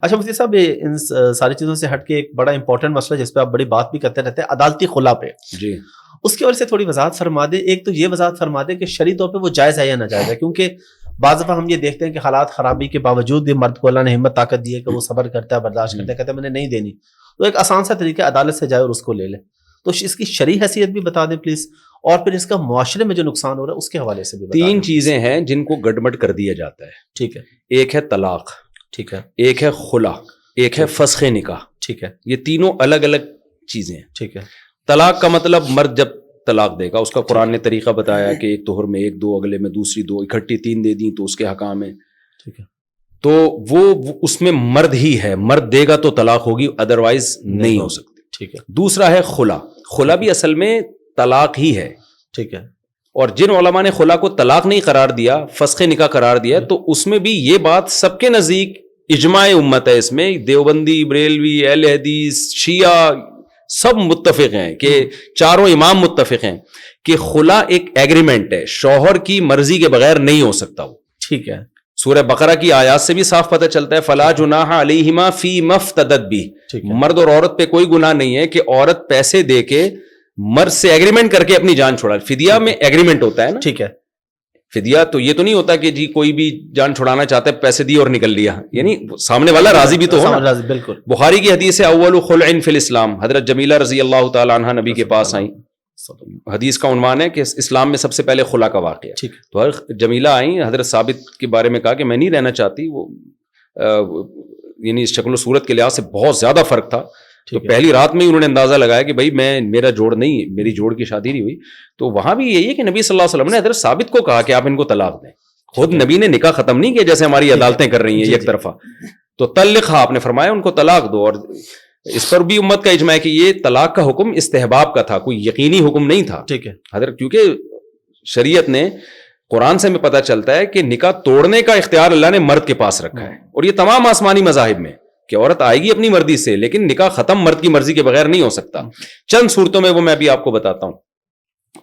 اچھا مفتی صاحب، ان ساری چیزوں سے ہٹ کے ایک بڑا امپورٹنٹ مسئلہ جس پہ آپ بڑی بات بھی کرتے رہتے ہیں، عدالتی خلا پہ، جی اس کی وجہ سے تھوڑی وضاحت فرما دیں. ایک تو یہ وضاحت فرما دیں کہ شرعی طور پہ وہ جائز ہے یا ناجائز ہے، کیونکہ بعض دفعہ ہم یہ دیکھتے ہیں کہ حالات خرابی کے باوجود بھی مرد کو اللہ نے ہمت طاقت دی ہے کہ وہ صبر کرتا ہے، برداشت کرتا ہے، کہتا ہے میں نے نہیں دینی، تو ایک آسان سا طریقہ عدالت سے جائے اور اس کو لے لے. تو اس کی شرعی حیثیت بھی بتا دیں پلیز، اور پھر اس کا معاشرے میں جو نقصان ہو رہا ہے اس کے حوالے سے بھی بتا دیں. 3 چیزیں ہیں جن کو گڑبڑ کر دیا جاتا ہے. ٹھیک ہے. ایک ہے طلاق، ٹھیک ہے. ایک ہے خلا، ایک ہے فسخ نکاح. ٹھیک ہے. یہ تینوں الگ الگ چیزیں ہیں. ٹھیک ہے. طلاق کا مطلب مرد جب طلاق دے گا، اس کا قرآن نے طریقہ بتایا کہ ایک طہر میں 1 2، اگلے میں دوسری 2، اکٹھی 3 دے دیں تو اس کے حکام ہے. ٹھیک ہے. تو وہ اس میں مرد ہی ہے، مرد دے گا تو طلاق ہوگی، ادروائز نہیں ہو سکتی. ٹھیک ہے. دوسرا ہے خلا. خلا بھی اصل میں طلاق ہی ہے. ٹھیک ہے. اور جن علماء نے خلا کو طلاق نہیں قرار دیا، فسخ نکاح قرار دیا، تو اس میں بھی یہ بات سب کے نزدیک اجماع امت ہے. اس میں دیوبندی، بریلوی، اہل حدیث، شیعہ سب متفق ہیں کہ چاروں امام متفق ہیں کہ خلا ایک ایگریمنٹ ہے، شوہر کی مرضی کے بغیر نہیں ہو سکتا وہ. ٹھیک ہے. سورہ بقرہ کی آیات سے بھی صاف پتہ چلتا ہے فلا جناح علیہما فی مفتدت بھی. مرد اور عورت پہ کوئی گناہ نہیں ہے کہ عورت پیسے دے کے مرد سے ایگریمنٹ کر کے اپنی جان چھوڑا. فدیہ میں ایگریمنٹ ہوتا ہے نا. ٹھیک ہے. فدیہ تو یہ تو نہیں ہوتا کہ جی کوئی بھی جان چھڑانا چاہتا ہے پیسے دی اور نکل لیا، یعنی سامنے والا راضی بھی تو ہو نا. بالکل. بخاری کی حدیث ہے اول خلع فی الاسلام، حضرت جمیلہ رضی اللہ تعالی عنہ نبی کے پاس آئیں. حدیث کا عنوان ہے کہ اسلام میں سب سے پہلے خلا کا واقعہ. تو جمیلہ آئیں، حضرت ثابت کے بارے میں کہا کہ میں نہیں رہنا چاہتی. وہ یعنی شکل و صورت کے لحاظ سے بہت زیادہ فرق تھا. تو پہلی رات میں انہوں نے اندازہ لگایا کہ بھائی میرا جوڑ نہیں، میری جوڑ کی شادی نہیں ہوئی. تو وہاں بھی یہی ہے کہ نبی صلی اللہ علیہ وسلم نے حضرت ثابت کو کہا کہ آپ ان کو طلاق دیں. خود نبی نے نکاح ختم نہیں کیا جیسے ہماری عدالتیں کر رہی ہیں یک طرفہ. تو طلقھا، آپ نے فرمایا ان کو طلاق دو. اور اس پر بھی امت کا اجماع ہے کہ یہ طلاق کا حکم استحباب کا تھا، کوئی یقینی حکم نہیں تھا. ٹھیک ہے حضرت، کیونکہ شریعت نے قرآن سے ہمیں پتہ چلتا ہے کہ نکاح توڑنے کا اختیار اللہ نے مرد کے پاس رکھا ہے. اور یہ تمام آسمانی مذاہب میں کہ عورت آئے گی اپنی مرضی سے، لیکن نکاح ختم مرد کی مرضی کے بغیر نہیں ہو سکتا. چند صورتوں میں وہ میں بھی آپ کو بتاتا ہوں.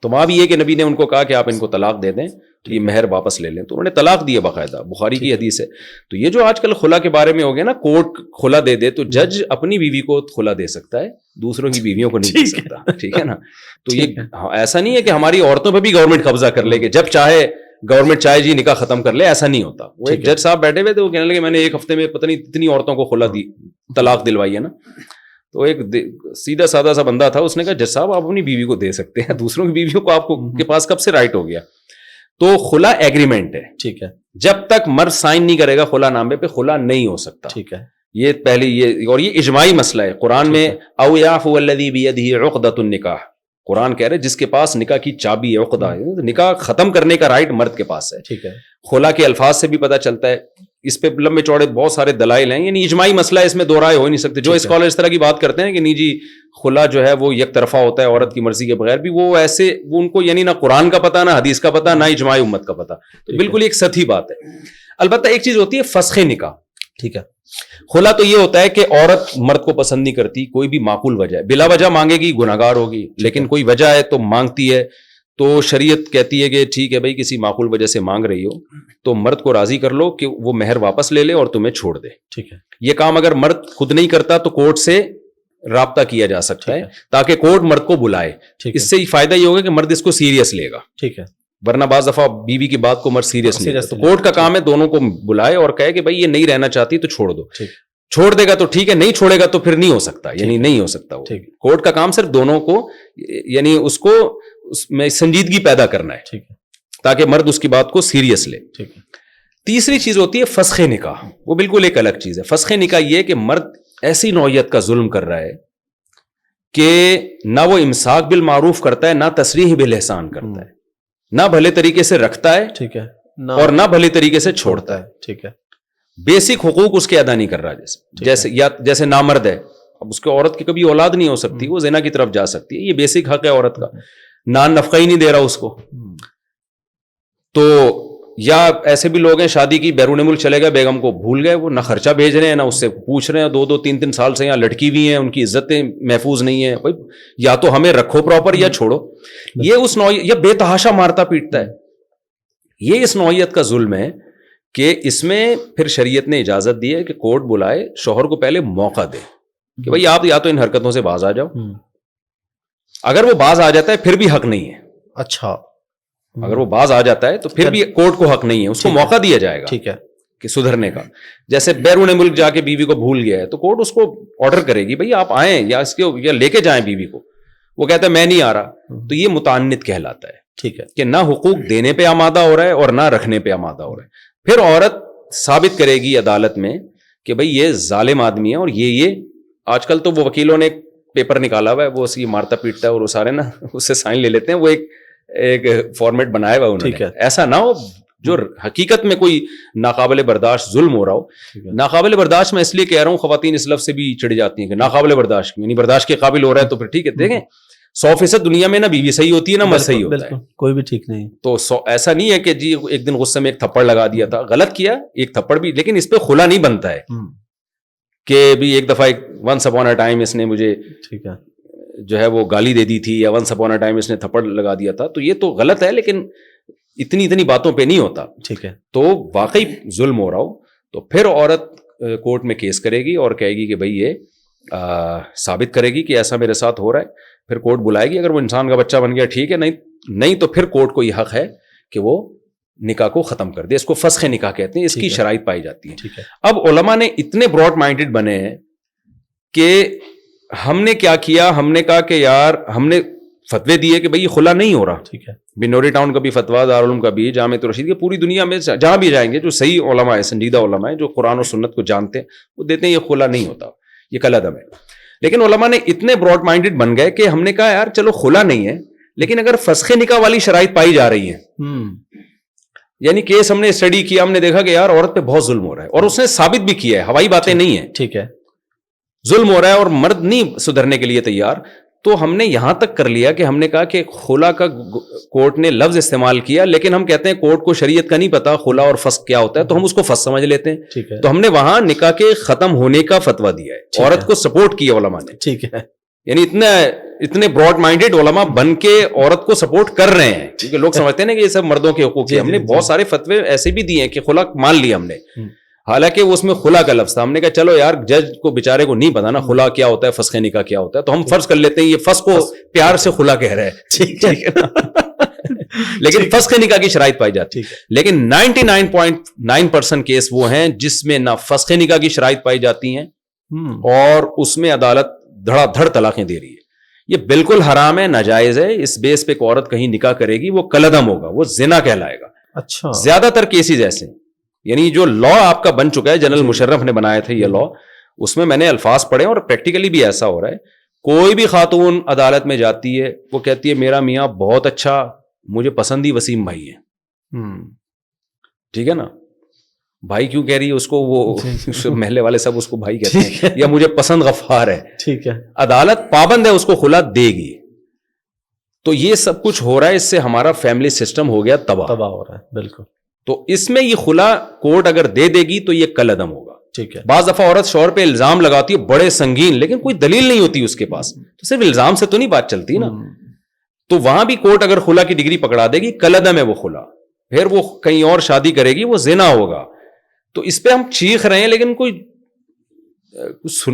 تو وہاں بھی یہ کہ نبی نے ان کو کہا کہ آپ ان کو طلاق دے دیں، تو یہ مہر واپس لے لیں. تو انہوں نے طلاق دی ہے باقاعدہ، بخاری کی حدیث ہے. تو یہ جو آج کل خلا کے بارے میں ہو گیا نا، کورٹ خلا دے دے، تو جج اپنی بیوی کو خلا دے سکتا ہے، دوسروں کی بیویوں کو نہیں دے سکتا. ٹھیک ہے نا. تو یہ ایسا نہیں ہے کہ ہماری عورتوں پہ بھی گورنمنٹ قبضہ کر لے کہ جب چاہے گورنمنٹ چاہے جی نکاح ختم کر لے، ایسا نہیں ہوتا. وہ ایک جج صاحب بیٹھے ہوئے تھے، وہ کہنے لگے میں نے 1 ہفتے میں پتہ نہیں اتنی عورتوں کو خلا دی، طلاق دلوائی ہے نا. تو ایک سیدھا سادہ سا بندہ تھا، اس نے کہا جج صاحب آپ اپنی بیوی کو دے سکتے ہیں، دوسروں کی بیویوں کو آپ کو کے پاس کب سے رائٹ ہو گیا. تو خلا ایگریمنٹ ہے. ٹھیک ہے. جب تک مرد سائن نہیں کرے گا خلا نامے پہ، خلا نہیں ہو سکتا. ٹھیک ہے. یہ پہلے یہ، اور یہ اجماعی مسئلہ ہے. قرآن میں او یعفو الذی بیدہ عقدۃ النکاح، قرآن کہہ رہے جس کے پاس نکاح کی چابی ہے، عقدہ ہے، نکاح ختم کرنے کا رائٹ مرد کے پاس ہے. ٹھیک ہے. خلا کے الفاظ سے بھی پتہ چلتا ہے. اس پہ لمبے چوڑے بہت سارے دلائل ہیں، یعنی اجماعی مسئلہ ہے، اس میں دو رائے ہو ہی نہیں سکتے. جو اسکالر اس طرح کی بات کرتے ہیں کہ نہیں جی خلا جو ہے وہ یک طرفہ ہوتا ہے عورت کی مرضی کے بغیر، بھی وہ ایسے وہ ان کو یعنی نہ قرآن کا پتہ، نہ حدیث کا پتہ، نہ اجماع امت کا پتہ. تو بالکل ایک سطحی بات ہے. البتہ ایک چیز ہوتی ہے فسخ نکاح. ٹھیک ہے. خلا تو یہ ہوتا ہے کہ عورت مرد کو پسند نہیں کرتی، کوئی بھی معقول وجہ ہے، بلا وجہ مانگے گی گناہ گار ہوگی، لیکن کوئی وجہ ہے تو مانگتی ہے. تو شریعت کہتی ہے کہ ٹھیک ہے بھائی کسی معقول وجہ سے مانگ رہی ہو تو مرد کو راضی کر لو کہ وہ مہر واپس لے لے اور تمہیں چھوڑ دے. ٹھیک ہے. یہ کام اگر مرد خود نہیں کرتا تو کورٹ سے رابطہ کیا جا سکتا ہے تاکہ کورٹ مرد کو بلائے. اس سے فائدہ یہ ہوگا کہ مرد اس کو سیریس لے گا. ٹھیک ہے. ورنہ بعض دفعہ بیوی کی بات کو مرد سیریس نہیں لیتا. تو کورٹ کا کام ہے دونوں کو بلائے اور کہے کہ بھائی یہ نہیں رہنا چاہتی تو چھوڑ دو. چھوڑ دے گا تو ٹھیک ہے، نہیں چھوڑے گا تو پھر نہیں ہو سکتا، یعنی نہیں ہو سکتا. وہ کورٹ کا کام صرف دونوں کو یعنی اس کو اس میں سنجیدگی پیدا کرنا ہے تاکہ مرد اس کی بات کو سیریس لے. تیسری چیز ہوتی ہے فسخ نکاح. وہ بالکل ایک الگ چیز ہے. فسخ نکاح یہ کہ مرد ایسی نوعیت کا ظلم کر رہا ہے کہ نہ وہ امساک بالمعروف کرتا ہے، نہ تصریح بالاحسان کرتا ہے، نہ بھلے طریقے سے رکھتا ہے، ٹھیک ہے، اور نہ بھلے طریقے سے چھوڑتا ہے. ٹھیک ہے. بیسک حقوق اس کے ادا نہیں کر رہا. جیسے نامرد ہے، اب اس کو عورت کی کبھی اولاد نہیں ہو سکتی، وہ زنا کی طرف جا سکتی ہے، یہ بیسک حق ہے عورت کا. نان نفقہ ہی نہیں دے رہا اس کو. تو یا ایسے بھی لوگ ہیں شادی کی بیرون ملک چلے گئے، بیگم کو بھول گئے، وہ نہ خرچہ بھیج رہے ہیں نہ اس سے پوچھ رہے ہیں، 2-3 سال سے یہاں لٹکی ہوئی ہیں، ان کی عزتیں محفوظ نہیں ہیں. بھائی یا تو ہمیں رکھو پراپر یا چھوڑو. یہ اس نوعیت، یا بے تحاشا مارتا پیٹتا ہے. یہ اس نوعیت کا ظلم ہے کہ اس میں پھر شریعت نے اجازت دی ہے کہ کورٹ بلائے, شوہر کو پہلے موقع دے کہ بھائی آپ یا تو ان حرکتوں سے باز آ جاؤ, اگر وہ باز آ جاتا ہے پھر بھی حق نہیں ہے. اچھا, اگر وہ باز آ جاتا ہے تو پھر بھی کورٹ کو حق نہیں ہے, اس کو موقع دیا جائے گا ٹھیک ہے کہ سدھرنے کا. جیسے بیرون ملک جا کے بیوی کو بھول گیا ہے تو کورٹ اس کو آرڈر کرے گی بھئی آپ آئیں یا اس کے یا لے کے جائیں بیوی کو, وہ کہتا ہے میں نہیں آ رہا, تو یہ متعنت کہلاتا ہے. ٹھیک ہے کہ نہ حقوق دینے پہ آمادہ ہو رہا ہے اور نہ رکھنے پہ آمادہ ہو رہا ہے. پھر عورت ثابت کرے گی عدالت میں کہ بھئی یہ ظالم آدمی ہے اور یہ آج کل تو وہ وکیلوں نے پیپر نکالا ہوا ہے, وہ اسی مارتا پیٹتا ہے اور وہ سارے نا اس سے سائن لے لیتے ہیں, وہ ایک فارمیٹ بنایا ہوا انہوں نے. ایسا نہ ہو جو حقیقت میں کوئی ناقابل برداشت ظلم ہو رہا ہو. ناقابل برداشت میں اس لیے کہہ رہا ہوں, خواتین اس لفظ سے بھی چڑھ جاتی ہیں کہ ناقابل برداشت, یعنی برداشت کے قابل ہو رہا ہے تو پھر ٹھیک ہے. دیکھیں 100% دنیا میں نہ بیوی صحیح ہوتی ہے نہ مرد صحیح ہوتا ہے, کوئی بھی ٹھیک نہیں. تو ایسا نہیں ہے کہ جی ایک دن غصے میں ایک تھپڑ لگا دیا تھا, غلط کیا ایک تھپڑ بھی, لیکن اس پہ خلا نہیں بنتا ہے کہ بھی ایک دفعہ ونس اپون اے ٹائم اس نے مجھے ٹھیک ہے جو ہے وہ گالی دے دی تھی یا ونس اپون اے ٹائم اس نے تھپڑ لگا دیا تھا, تو یہ تو غلط ہے, لیکن اتنی باتوں پہ نہیں ہوتا. ٹھیک ہے, تو واقعی ظلم ہو رہا ہو تو پھر عورت کورٹ میں کیس کرے گی اور کہے گی کہ بھئی یہ ثابت کرے گی کہ ایسا میرے ساتھ ہو رہا ہے. پھر کورٹ بلائے گی, اگر وہ انسان کا بچہ بن گیا ٹھیک ہے, نہیں تو پھر کورٹ کو یہ حق ہے کہ وہ نکاح کو ختم کر دے. اس کو فسخ نکاح کہتے ہیں, اس کی شرائط پائی جاتی ہیں. اب علماء نے اتنے براڈ مائنڈڈ بنے ہیں کہ ہم نے کیا کیا, ہم نے کہا کہ یار ہم نے فتوے دیے کہ بھئی یہ خلا نہیں ہو رہا. ٹھیک ہے, بنوری ٹاؤن کا بھی فتویٰ, دارالعلوم کا بھی, جامعۃ الرشید کے, پوری دنیا میں جہاں بھی جائیں گے جو صحیح علماء ہیں, سنجیدہ علماء ہیں جو قرآن و سنت کو جانتے ہیں, وہ دیتے ہیں یہ خلا نہیں ہوتا, یہ کالعدم ہے. لیکن علماء نے اتنے براڈ مائنڈڈ بن گئے کہ ہم نے کہا یار چلو خلا نہیں ہے, لیکن اگر فسخ نکاح والی شرائط پائی جا رہی ہیں, یعنی کیس ہم نے اسٹڈی کیا, ہم نے دیکھا کہ یار عورت پہ بہت ظلم ہو رہا ہے, اور اس نے ثابت بھی کیا ہے, ہوائی باتیں نہیں ہیں, ٹھیک ہے, ظلم ہو رہا ہے اور مرد نہیں سدھرنے کے لیے تیار, تو ہم نے یہاں تک کر لیا کہ ہم نے کہا کہ خلا کا کورٹ نے لفظ استعمال کیا, لیکن ہم کہتے ہیں کورٹ کو شریعت کا نہیں پتا خلا اور فسخ کیا ہوتا ہے, تو ہم اس کو فسخ سمجھ لیتے ہیں. تو ہم نے وہاں نکاح کے ختم ہونے کا فتویٰ دیا ہے, عورت کو سپورٹ کیا علماء نے. ٹھیک ہے, یعنی اتنے براڈ مائنڈڈ علماء بن کے عورت کو سپورٹ کر رہے ہیں, کیونکہ لوگ سمجھتے ہیں نا کہ یہ سب مردوں کے حقوق ہیں. ہم نے بہت سارے فتوے ایسے بھی دیے ہیں کہ خلا مان لیا ہم نے, حالانکہ اس میں خلا کا لفظ تھا. ہم نے کہا چلو یار جج کو بیچارے کو نہیں پتا نا خلا کیا ہوتا ہے, فسخ نکاح کیا ہوتا ہے, تو ہم فرض کر لیتے ہیں یہ فسخ کو پیار سے خلا کہہ رہا ہے, ٹھیک ہے نا, لیکن فسخ نکاح کی شرائط پائی جاتی ہے. لیکن 99.9% کیس وہ ہیں جس میں نہ فسخ نکاح کی شرائط پائی جاتی ہیں اور اس میں عدالت دھڑا دھڑ طلاقیں دے رہی ہے. یہ بالکل حرام ہے, ناجائز ہے. اس بیس پہ ایک عورت کہیں نکاح کرے گی وہ کالعدم ہوگا, وہ زنا کہلائے گا. اچھا, زیادہ تر کیسز ایسے ہیں, یعنی جو لا آپ کا بن چکا ہے, جنرل مشرف نے بنایا تھا یہ لا, اس میں نے الفاظ پڑھے اور پریکٹیکلی بھی ایسا ہو رہا ہے. کوئی بھی خاتون عدالت میں جاتی ہے, وہ کہتی ہے میرا میاں بہت اچھا, مجھے پسند ہی وسیم بھائی ہے. ٹھیک ہے نا, بھائی کیوں کہہ رہی ہے اس کو, وہ محلے والے سب اس کو بھائی کہتے ہیں, یا مجھے پسند غفار ہے. ٹھیک ہے, عدالت پابند ہے, اس کو خلا دے گی. تو یہ سب کچھ ہو رہا ہے, اس سے ہمارا فیملی سسٹم ہو گیا تباہ ہو رہا ہے. بالکل, تو اس میں یہ خلا کورٹ اگر دے دے گی تو یہ کالعدم ہوگا. ٹھیک ہے, بعض دفعہ عورت شوہر پہ الزام لگاتی ہے بڑے سنگین, لیکن کوئی دلیل نہیں ہوتی اس کے پاس, تو صرف الزام سے تو نہیں بات چلتی نا. تو وہاں بھی کورٹ اگر خلا کی ڈگری پکڑا دے گی, کالعدم ہے وہ خلا, پھر وہ کہیں اور شادی کرے گی, وہ زنا ہوگا. تو اس پہ ہم چیخ رہے ہیں لیکن کوئی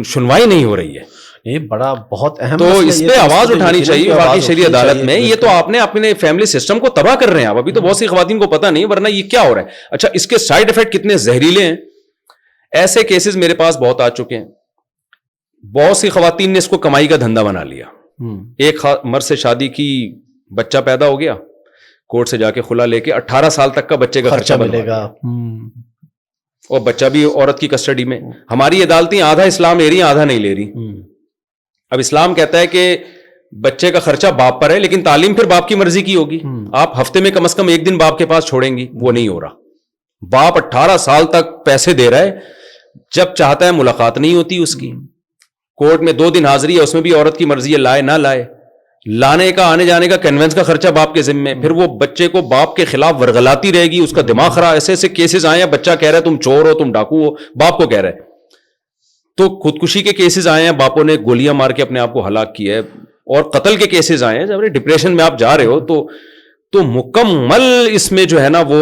سنوائی نہیں ہو رہی ہے. یہ بڑا بہت اہم, تو اس پہ آواز اٹھانی چاہیے باقی شرعی عدالت میں. یہ تو آپ نے اپنے فیملی سسٹم کو تباہ کر رہے ہیں آپ. ابھی تو بہت سی خواتین کو پتہ نہیں, ورنہ یہ کیا ہو رہا ہے. اچھا, اس کے سائیڈ افیکٹ کتنے زہریلے ہیں. ایسے کیسز میرے پاس بہت آ چکے ہیں. بہت سی خواتین نے اس کو کمائی کا دھندا بنا لیا. ایک مرد سے شادی کی, بچہ پیدا ہو گیا, کورٹ سے جا کے خلا لے کے 18 سال تک کا بچے کا خرچہ ملے گا, اور بچہ بھی عورت کی کسٹڈی میں. ہماری عدالتیں آدھا اسلام لے رہی ہیں, آدھا نہیں لے رہی. اب اسلام کہتا ہے کہ بچے کا خرچہ باپ پر ہے, لیکن تعلیم پھر باپ کی مرضی کی ہوگی. آپ ہفتے میں کم از کم ایک دن باپ کے پاس چھوڑیں گی, وہ نہیں ہو رہا. باپ 18 سال تک پیسے دے رہا ہے, جب چاہتا ہے ملاقات نہیں ہوتی اس کی. کورٹ میں 2 دن حاضری ہے, اس میں بھی عورت کی مرضی ہے, لائے نہ لائے. لانے کا, آنے جانے کا, کنوینس کا خرچہ باپ کے ذمے. پھر وہ بچے کو باپ کے خلاف ورغلاتی رہے گی, اس کا دماغ خراب. ایسے ایسے کیسز آئے ہیں, بچہ کہہ رہا ہے تم چور ہو, تم ڈاکو ہو, باپ کو کہہ رہا ہے. تو خودکشی کے کیسز آئے ہیں, باپوں نے گولیاں مار کے اپنے آپ کو ہلاک کیا ہے. اور قتل کے کیسز آئے ہیں, جب ڈپریشن میں آپ جا رہے ہو تو مکمل اس میں جو ہے نا وہ